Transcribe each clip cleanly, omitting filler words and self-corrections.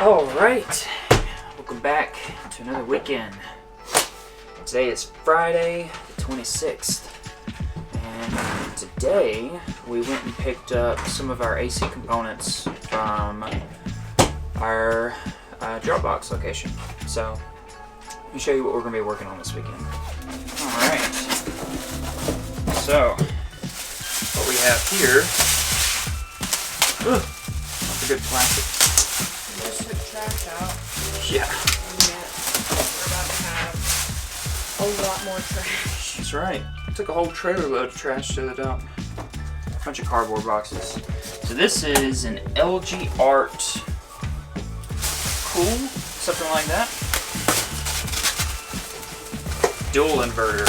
Alright, welcome back to another weekend. Today is Friday the 26th, and today we went and picked up some of our AC components from our Dropbox location. So, let me show you what we're going to be working on this weekend. Alright, so what we have here, that's a good plastic. Just took trash out. Yeah. We're about to have a lot more trash. That's right. Took a whole trailer load of trash to the dump. A bunch of cardboard boxes. So this is an LG Art Cool, something like that. Dual inverter.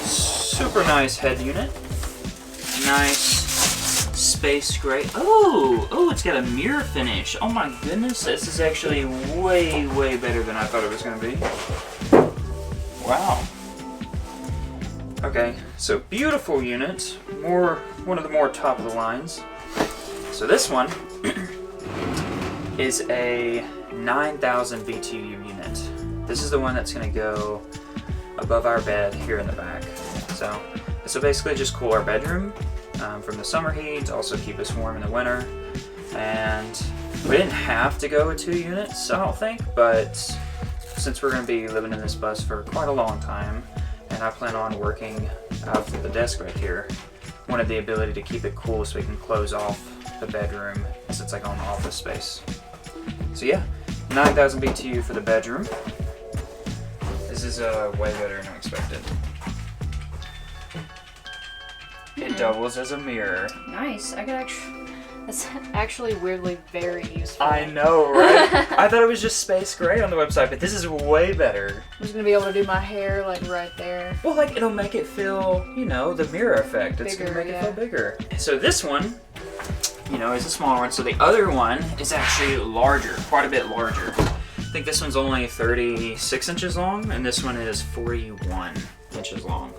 Super nice head unit. Nice space gray. Oh, it's got a mirror finish. Oh my goodness, this is actually way, way better than I thought it was going to be. Wow. Okay, so beautiful unit. One of the more top of the lines. So this one is a 9,000 BTU unit. This is the one that's going to go above our bed here in the back. So this will basically just cool our bedroom from the summer heat, also keep us warm in the winter. And we didn't have to go with 2 units, I don't think, but since we're going to be living in this bus for quite a long time, and I plan on working out of the desk right here, wanted the ability to keep it cool so we can close off the bedroom as it's like on office space. So yeah, 9,000 BTU for the bedroom. This is way better than I expected. It doubles as a mirror. Nice. That's actually weirdly very useful. I know, right? I thought it was just space gray on the website, but this is way better. I'm just gonna be able to do my hair like right there. Well, like it'll make it feel, the mirror effect. It's Bigger, gonna make it yeah. feel bigger. So this one, is a smaller one. So the other one is actually larger, quite a bit larger. I think this one's only 36 inches long, and this one is 41 inches long.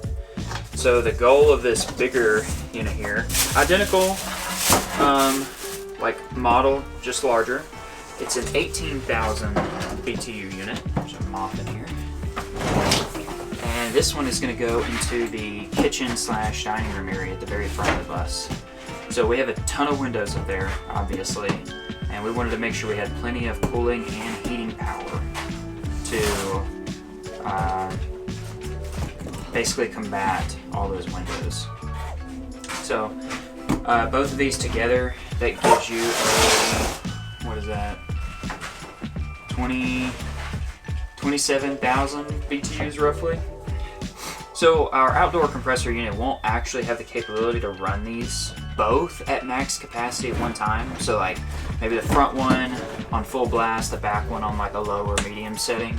So the goal of this bigger unit here, identical, model, just larger. It's an 18,000 BTU unit. There's a mop in here. And this one is going to go into the kitchen/dining room area at the very front of the bus. So we have a ton of windows up there, obviously, and we wanted to make sure we had plenty of cooling and heating power to basically combat all those windows. So both of these together, that gives you what is that? 27,000 BTUs roughly. So our outdoor compressor unit won't actually have the capability to run these both at max capacity at one time. So like maybe the front one on full blast, the back one on like a low or medium setting.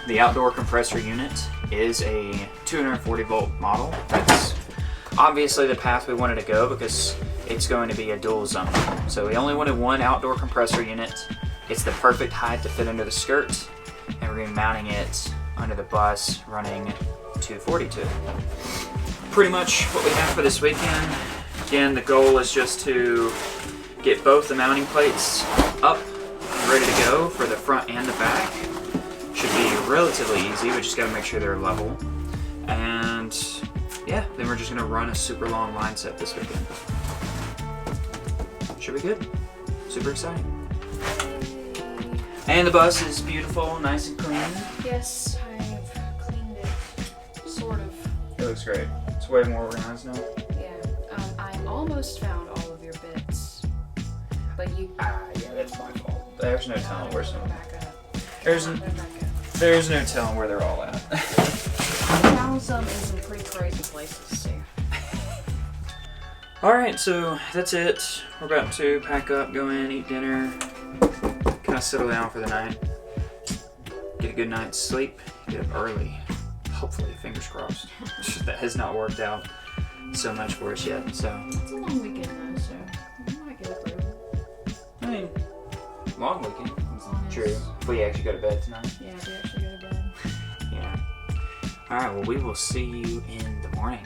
The outdoor compressor unit is a 240 volt model. That's obviously the path we wanted to go because it's going to be a dual zone. So we only wanted one outdoor compressor unit. It's the perfect height to fit under the skirt, and we're going to be mounting it under the bus running 242. Pretty much what we have for this weekend. Again, the goal is just to get both the mounting plates up and ready to go for the front and the back. Should be relatively easy, we just got to make sure they're level. And yeah, then we're just going to run a super long line set this weekend. Should be good. Super exciting. And the bus is beautiful, nice and clean. Yes, I've cleaned it. Sort of. It looks great. It's way more organized now. Yeah. I almost found all of your bits. But you... Yeah, that's my fault. There's no telling where some... Back up. There's no telling where they're all at. I found some in some pretty crazy places too. Alright, so that's it. We're about to pack up, go in, eat dinner, kind of settle down for the night, get a good night's sleep, get up early. Hopefully, fingers crossed. That has not worked out so much for us yet, so. It's a long weekend though, so we might get up early. I mean, long weekend. Long as- True. If we actually go to bed tonight. Yeah, we actually go to bed. Yeah. Alright, well, we will see you in the morning.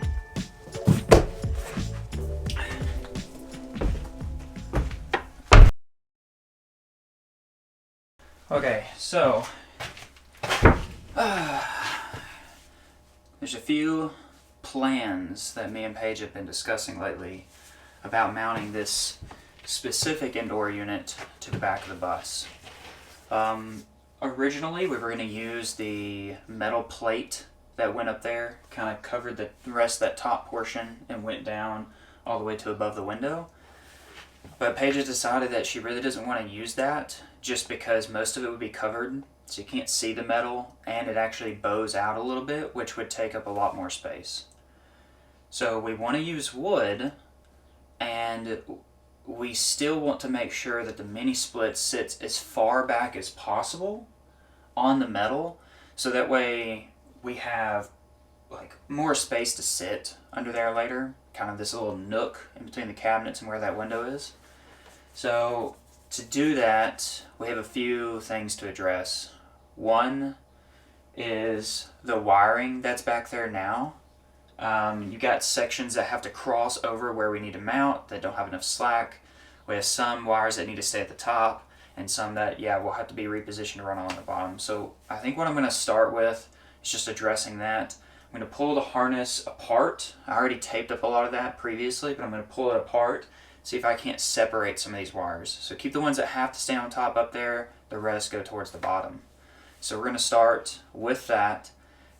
Okay, so there's a few plans that me and Paige have been discussing lately about mounting this specific indoor unit to the back of the bus. Originally, we were going to use the metal plate that went up there, kind of covered the rest of that top portion and went down all the way to above the window. But Paige has decided that she really doesn't want to use that just because most of it would be covered, so you can't see the metal, and it actually bows out a little bit, which would take up a lot more space. So we want to use wood, and we still want to make sure that the mini split sits as far back as possible on the metal, so that way we have like more space to sit under there later, kind of this little nook in between the cabinets and where that window is. So to do that, we have a few things to address. One is the wiring that's back there now. You got sections that have to cross over where we need to mount that don't have enough slack. We have some wires that need to stay at the top, and some that, will have to be repositioned to run along the bottom. So I think what I'm going to start with is just addressing that. I'm going to pull the harness apart. I already taped up a lot of that previously, but I'm going to pull it apart, see if I can't separate some of these wires. So keep the ones that have to stay on top up there, the rest go towards the bottom. So we're going to start with that.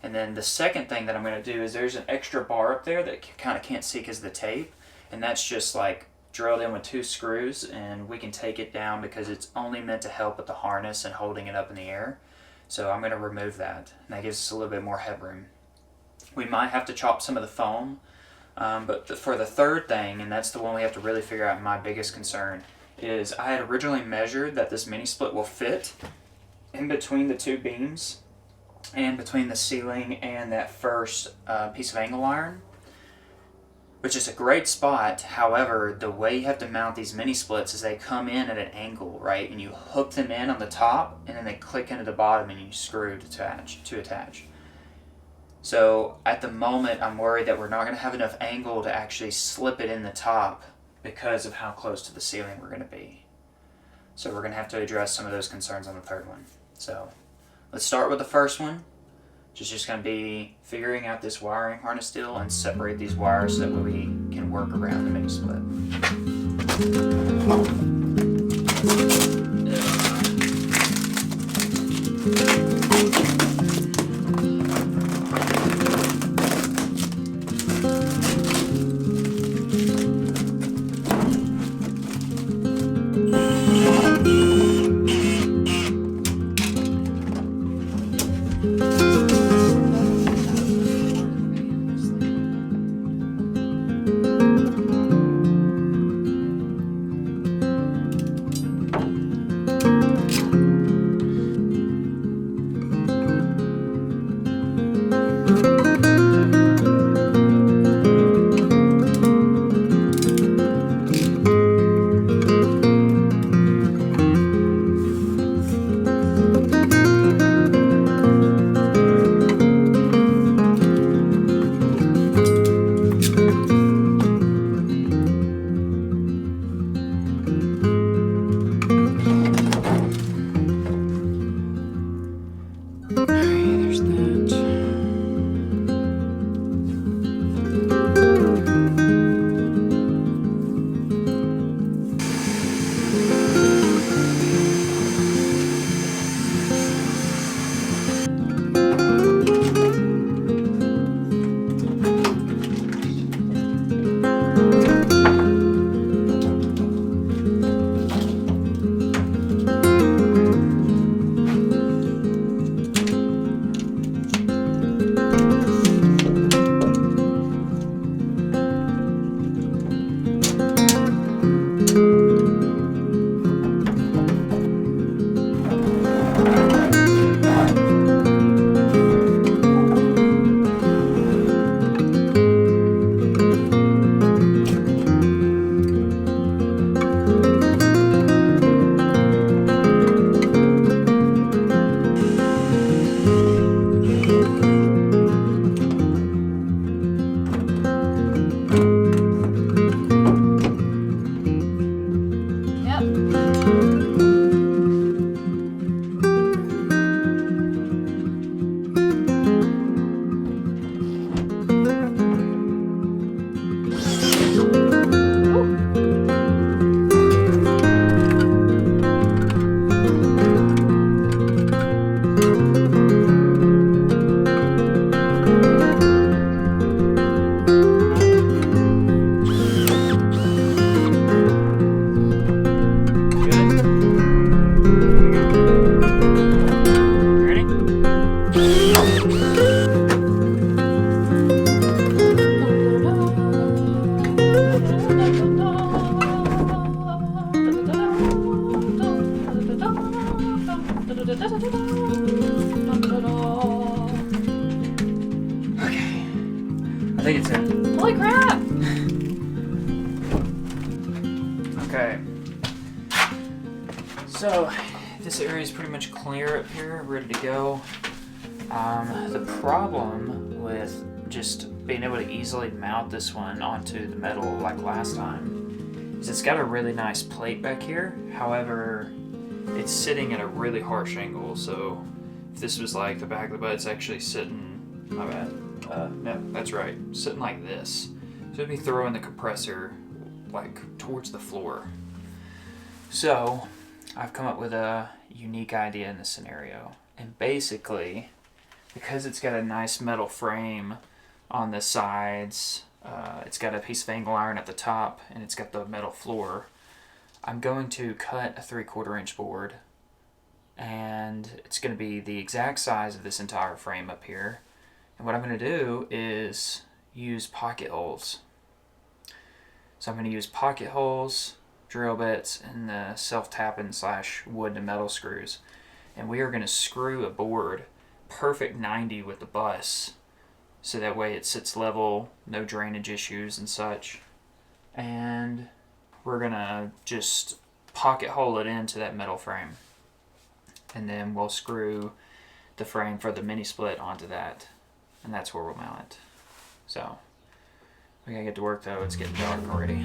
And then the second thing that I'm going to do is there's an extra bar up there that you kind of can't see because of the tape, and that's just like drilled in with 2 screws, and we can take it down because it's only meant to help with the harness and holding it up in the air. So I'm going to remove that, and that gives us a little bit more headroom. We might have to chop some of the foam, but for the third thing, and that's the one we have to really figure out, my biggest concern, is I had originally measured that this mini split will fit in between the 2 beams and between the ceiling and that first piece of angle iron, which is a great spot. However, the way you have to mount these mini splits is they come in at an angle, right? And you hook them in on the top, and then they click into the bottom, and you screw to attach. So at the moment, I'm worried that we're not going to have enough angle to actually slip it in the top because of how close to the ceiling we're going to be. So we're going to have to address some of those concerns on the third one. So let's start with the first one, which is just going to be figuring out this wiring harness deal and separate these wires so that we can work around the mini split. So this area is pretty much clear up here, ready to go. The problem with just being able to easily mount this one onto the metal like last time is it's got a really nice plate back here. However, it's sitting at a really harsh angle, so if this was like the back of the butt, it's actually sitting, my bad, no, that's right, sitting like this. So it'd be throwing the compressor like towards the floor. So I've come up with a unique idea in this scenario. And basically, because it's got a nice metal frame on the sides, it's got a piece of angle iron at the top, and it's got the metal floor, I'm going to cut a 3/4 inch board, and it's going to be the exact size of this entire frame up here. And what I'm going to do is use pocket holes. So I'm going to use pocket holes, drill bits, and the self-tapping / wood to metal screws. And we are going to screw a board perfect 90 with the bus, so that way it sits level, no drainage issues and such. And we're going to just pocket hole it into that metal frame. And then we'll screw the frame for the mini split onto that. And that's where we'll mount it. So, we gotta get to work though, it's getting dark already.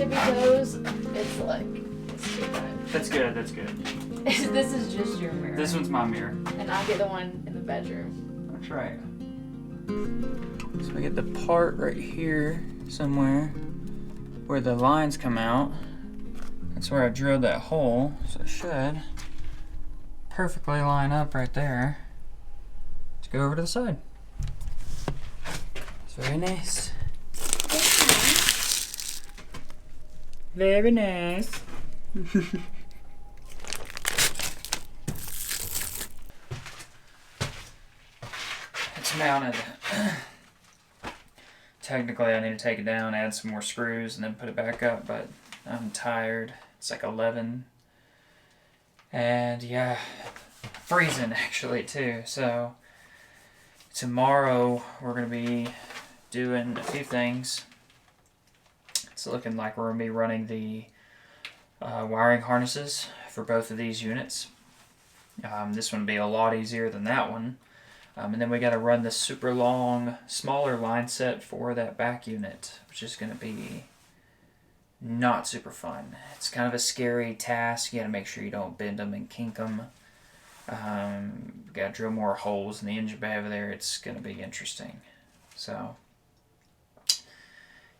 tippy toes, it's like, it's too That's good, that's good. This is just your mirror. This one's my mirror. And I get the one in the bedroom. That's right. So we get the part right here somewhere where the lines come out. That's where I drilled that hole, so it should perfectly line up right there. Let's go over to the side. It's very nice. Very nice. It's mounted. Technically I need to take it down, add some more screws, and then put it back up, but I'm tired. It's like 11. And yeah, freezing actually too. So tomorrow we're going to be doing a few things. It's looking like we're going to be running the wiring harnesses for both of these units. This one will be a lot easier than that one. And then we got to run the super long, smaller line set for that back unit, which is going to be not super fun. It's kind of a scary task. You got to make sure you don't bend them and kink them. Got to drill more holes in the engine bay over there. It's going to be interesting. So,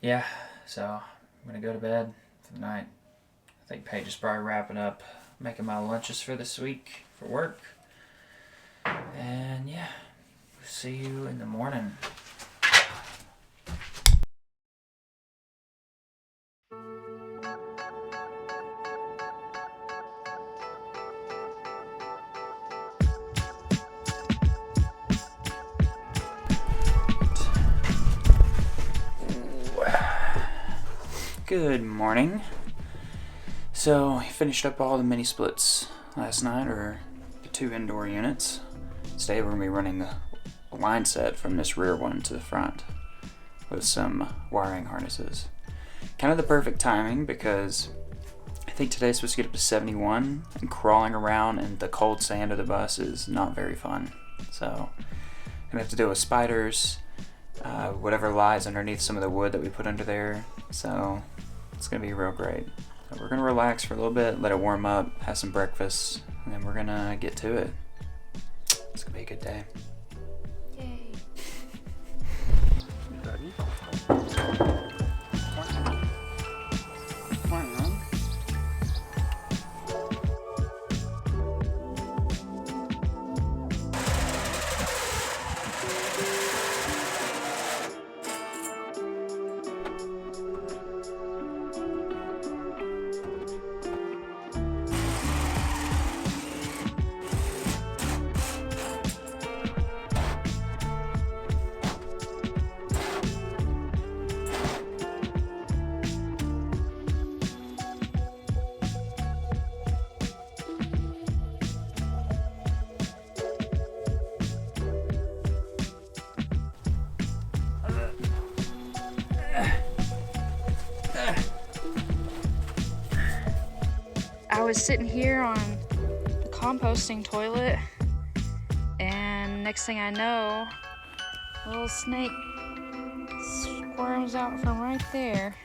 yeah. So, I'm going to go to bed for the night. I think Paige is probably wrapping up, making my lunches for this week for work. And yeah, we'll see you in the morning. Good morning. So, I finished up all the mini splits last night, or the 2 indoor units. Today we're going to be running a line set from this rear one to the front with some wiring harnesses. Kind of the perfect timing because I think today's supposed to get up to 71, and crawling around in the cold sand of the bus is not very fun. So, I'm going to have to deal with spiders, whatever lies underneath some of the wood that we put under there. So, it's going to be real great. So we're going to relax for a little bit, let it warm up, have some breakfast, and then we're going to get to it. It's going to be a good day. Yay. I was sitting here on the composting toilet, and next thing I know, a little snake squirms out from right there.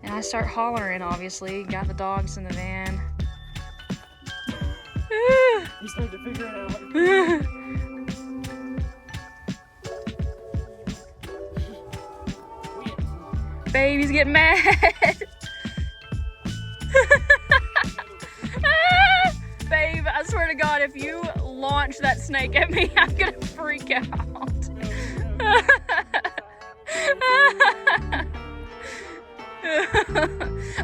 And I start hollering, obviously. Got the dogs in the van. You started to figure it out. Baby's getting mad. Babe, I swear to God, if you launch that snake at me, I'm gonna freak out.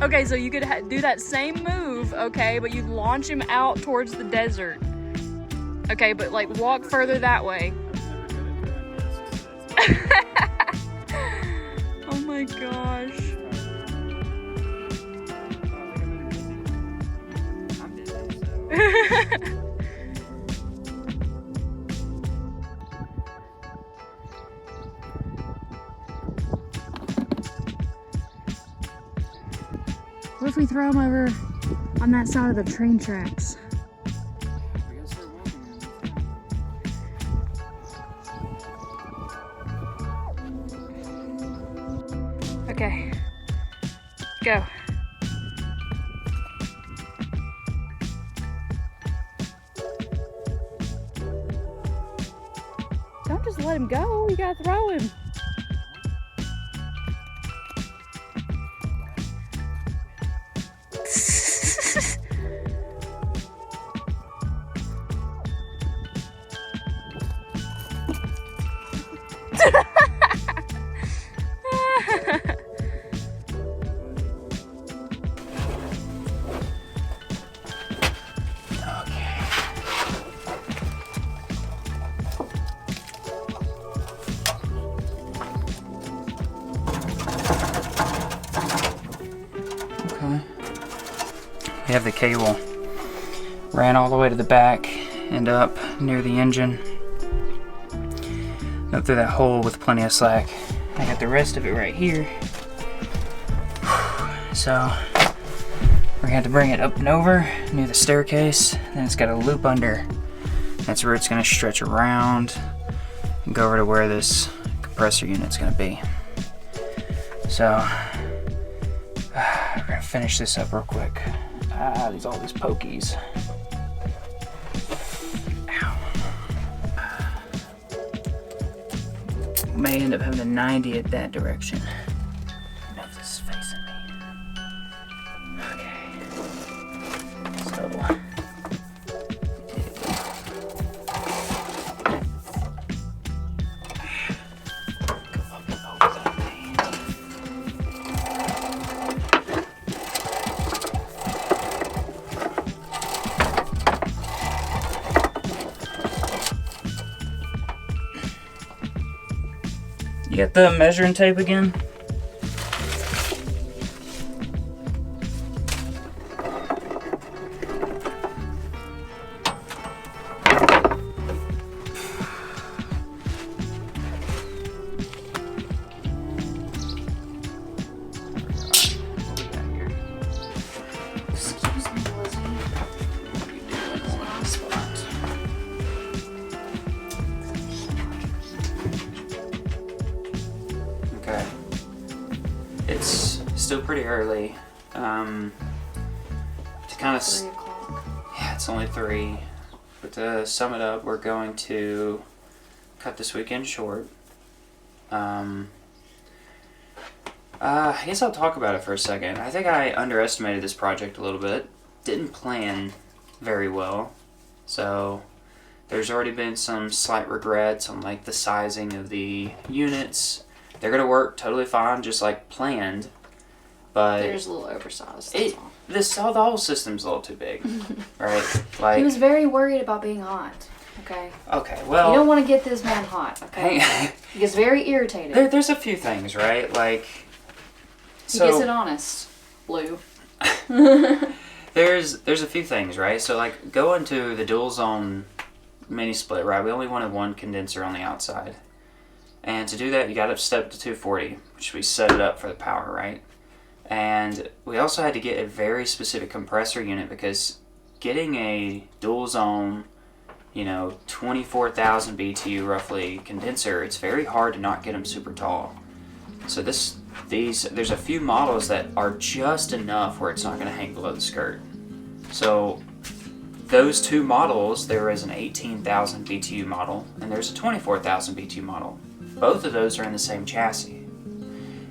Okay, so you could do that same move, okay, but you launch him out towards the desert. Okay, but like walk further that way. Oh my gosh. What if we throw him over on that side of the train tracks? Okay, go. let him go. You gotta throw him. We have the cable ran all the way to the back and up near the engine, up through that hole with plenty of slack. I got the rest of it right here. So we're gonna have to bring it up and over near the staircase. Then it's got a loop under. That's where it's gonna stretch around and go over to where this compressor unit's gonna be. So we're gonna finish this up real quick. All these pokies. Ow. May end up having a 90 at that direction. I don't know if this is facing me. Okay. So. Go up and over that thing. You got the measuring tape again? Excuse me, Lizzie. You do in the last spot. Okay. It's still pretty early. To kind of 3 o'clock. yeah, it's only 3. But to sum it up, we're going to cut this weekend short. I guess I'll talk about it for a second. I think I underestimated this project a little bit. Didn't plan very well. So there's already been some slight regrets on like the sizing of the units. They're gonna work totally fine, just like planned. But They're just a little oversized. That's all. the whole system's a little too big, right? Like He was very worried about being hot. Okay. okay, You well, don't want to get this man hot. Okay. He gets very irritated. there's a few things, right? Like He gets it honest, Blue. there's a few things, right? So like going to the dual zone mini split, right? We only wanted one condenser on the outside, and to do that, you got to step to 240, which we set it up for the power, right? And we also had to get a very specific compressor unit because getting a dual zone, 24,000 BTU roughly condenser, it's very hard to not get them super tall. So there's a few models that are just enough where it's not going to hang below the skirt. So those two models, there is an 18,000 BTU model and there's a 24,000 BTU model. Both of those are in the same chassis.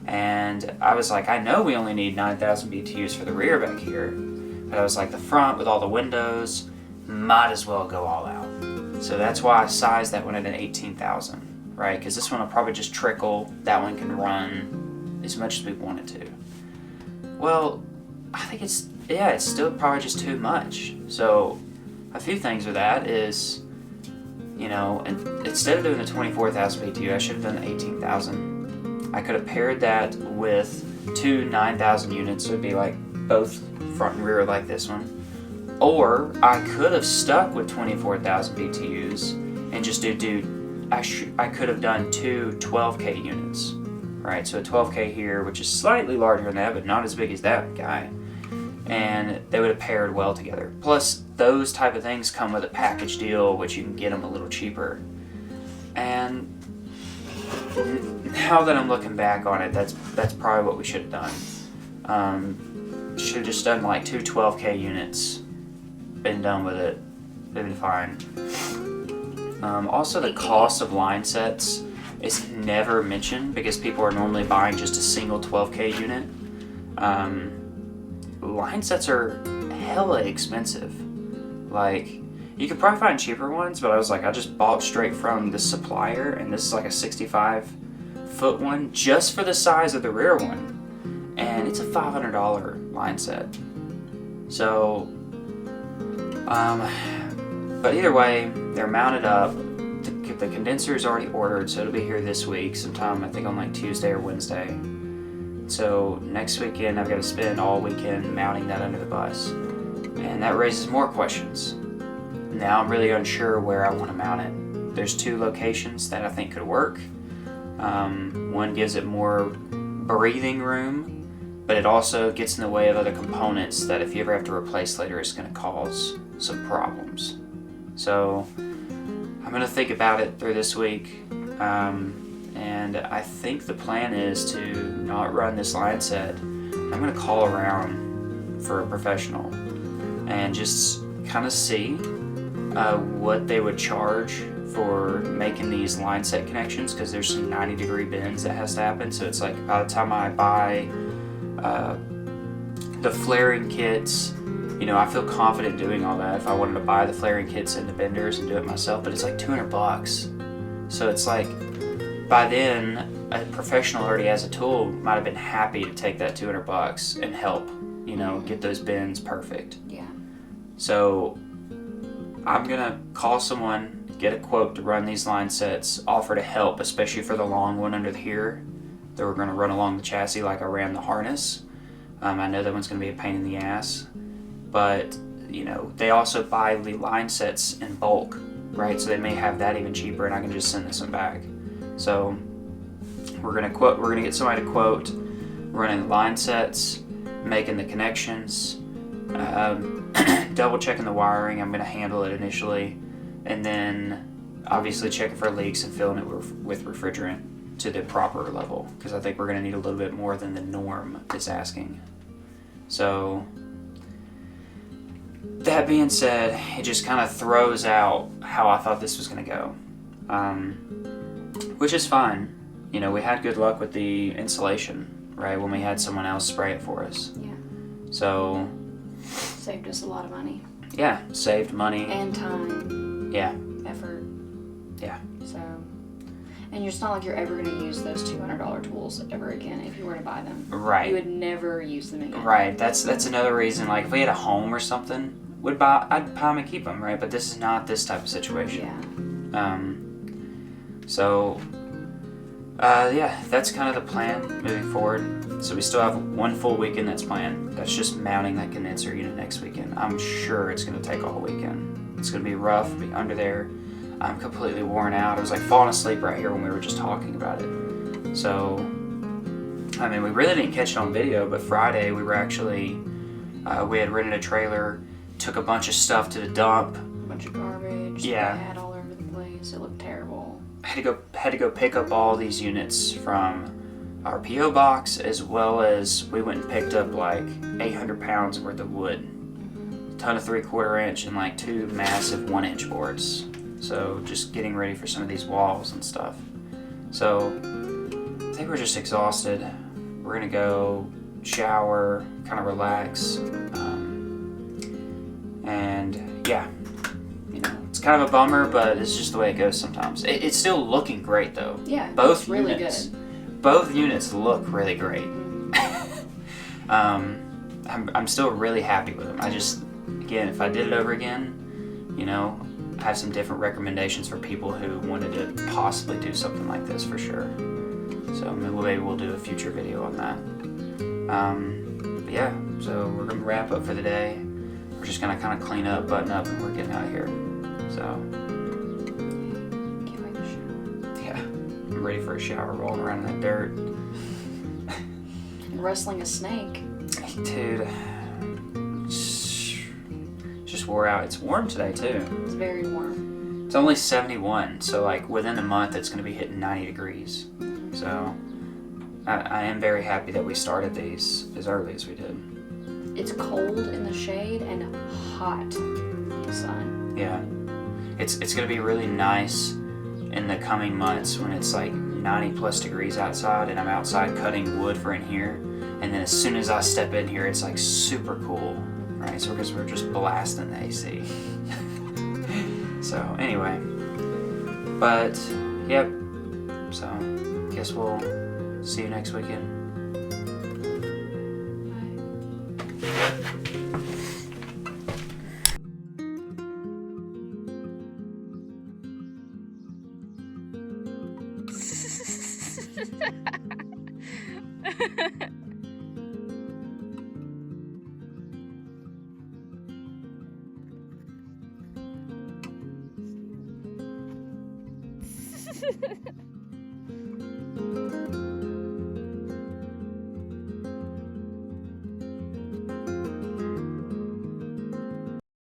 And I was like, I know we only need 9,000 BTUs for the rear back here, but I was like, the front with all the windows, might as well go all out. So that's why I sized that one at an 18,000, right? Because this one will probably just trickle, that one can run as much as we want it to. Well, I think it's still probably just too much. So a few things with that is, and instead of doing the 24,000 BTU, I should have done the 18,000. I could have paired that with 2 9,000 units, so it'd be like both front and rear like this one. Or I could have stuck with 24,000 BTUs and just I could have done 2 12K units, right? So a 12K here, which is slightly larger than that, but not as big as that guy. And they would have paired well together. Plus, those type of things come with a package deal, which you can get them a little cheaper. And now that I'm looking back on it, that's probably what we should have done. Should have just done like 2 12K units, been done with it, been fine. Also, the cost of line sets is never mentioned because people are normally buying just a single 12K unit. Line sets are hella expensive. Like, you could probably find cheaper ones, but I was like, I just bought straight from the supplier, and this is like a 65-foot one just for the size of the rear one. And it's a $500 line set. So, but either way, they're mounted up. The condenser is already ordered, so it'll be here this week sometime, I think on like Tuesday or Wednesday. So next weekend I've got to spend all weekend mounting that under the bus. And that raises more questions. Now I'm really unsure where I want to mount it. There's 2 locations that I think could work. One gives it more breathing room, but it also gets in the way of other components that if you ever have to replace later, it's going to cause some problems. So I'm going to think about it through this week, and I think the plan is to not run this line set. I'm going to call around for a professional and just kind of see what they would charge for making these line set connections, because there's some 90-degree bends that has to happen. So it's like by the time I buy the flaring kits, you know, I feel confident doing all that if I wanted to buy the flaring kits and the benders and do it myself, but it's like $200. So it's like, by then, a professional already has a tool, might have been happy to take that $200 and help, you know, get those bends perfect. Yeah. So I'm gonna call someone, get a quote to run these line sets, offer to help, especially for the long one under here that we're gonna run along the chassis like I ran the harness. I know that one's gonna be a pain in the ass. But, you know, they also buy the line sets in bulk, right? So they may have that even cheaper, and I can just send this one back. So we're gonna get somebody to quote running line sets, making the connections, double checking the wiring. I'm gonna handle it initially, and then obviously checking for leaks and filling it with refrigerant to the proper level, because I think we're gonna need a little bit more than the norm is asking. So that being said, it just kind of throws out how I thought this was going to go, which is fine. You know, we had good luck with the installation, right, when we had someone else spray it for us. Yeah. So Saved us a lot of money. Yeah, saved money. And time. Yeah. Effort. Yeah. So, and it's not like you're ever going to use those $200 tools ever again if you were to buy them. Right. You would never use them again. Right. That's another reason. Like if we had a home or something, I'd buy them and keep them. Right. But this is not this type of situation. Yeah. So. Yeah, that's kind of the plan moving forward. So we still have one full weekend that's planned. That's just mounting that condenser unit next weekend. I'm sure it's going to take all weekend. It's going to be rough, be under there. I'm completely worn out. I was like falling asleep right here when we were just talking about it. So, I mean, we really didn't catch it on video, but Friday we were actually, we had rented a trailer, took a bunch of stuff to the dump. A bunch of garbage. Yeah. Bad all over the place. It looked terrible. Had to go pick up all these units from our P.O. box, as well as we went and picked up like 800 pounds worth of wood, a ton of 3/4 inch and like 2 massive 1-inch boards. So just getting ready for some of these walls and stuff. So I think we're just exhausted. We're gonna go shower, kind of relax, and yeah. It's kind of a bummer, but it's just the way it goes sometimes. It's still looking great though. Yeah, both really units, good. Both units look really great. I'm still really happy with them. I just, again, if I did it over again, you know, I have some different recommendations for people who wanted to possibly do something like this for sure. So maybe we'll do a future video on that. But yeah, so we're gonna wrap up for the day. We're just gonna kind of clean up, button up, and we're getting out of here. So, Can't wait for shower. yeah, I'm ready for a shower, rolling around in that dirt. And wrestling a snake. Dude, just wore out. It's warm today too. It's very warm. It's only 71, so like within a month it's going to be hitting 90 degrees. So, I am very happy that we started these as early as we did. It's cold in the shade and hot in the sun. Yeah. it's gonna be really nice in the coming months when it's like 90 plus degrees outside and I'm outside cutting wood for in here, and then as soon as I step in here it's like super cool, right? So because we're just blasting the AC. So anyway, but yep, so guess we'll see you next weekend. Bye.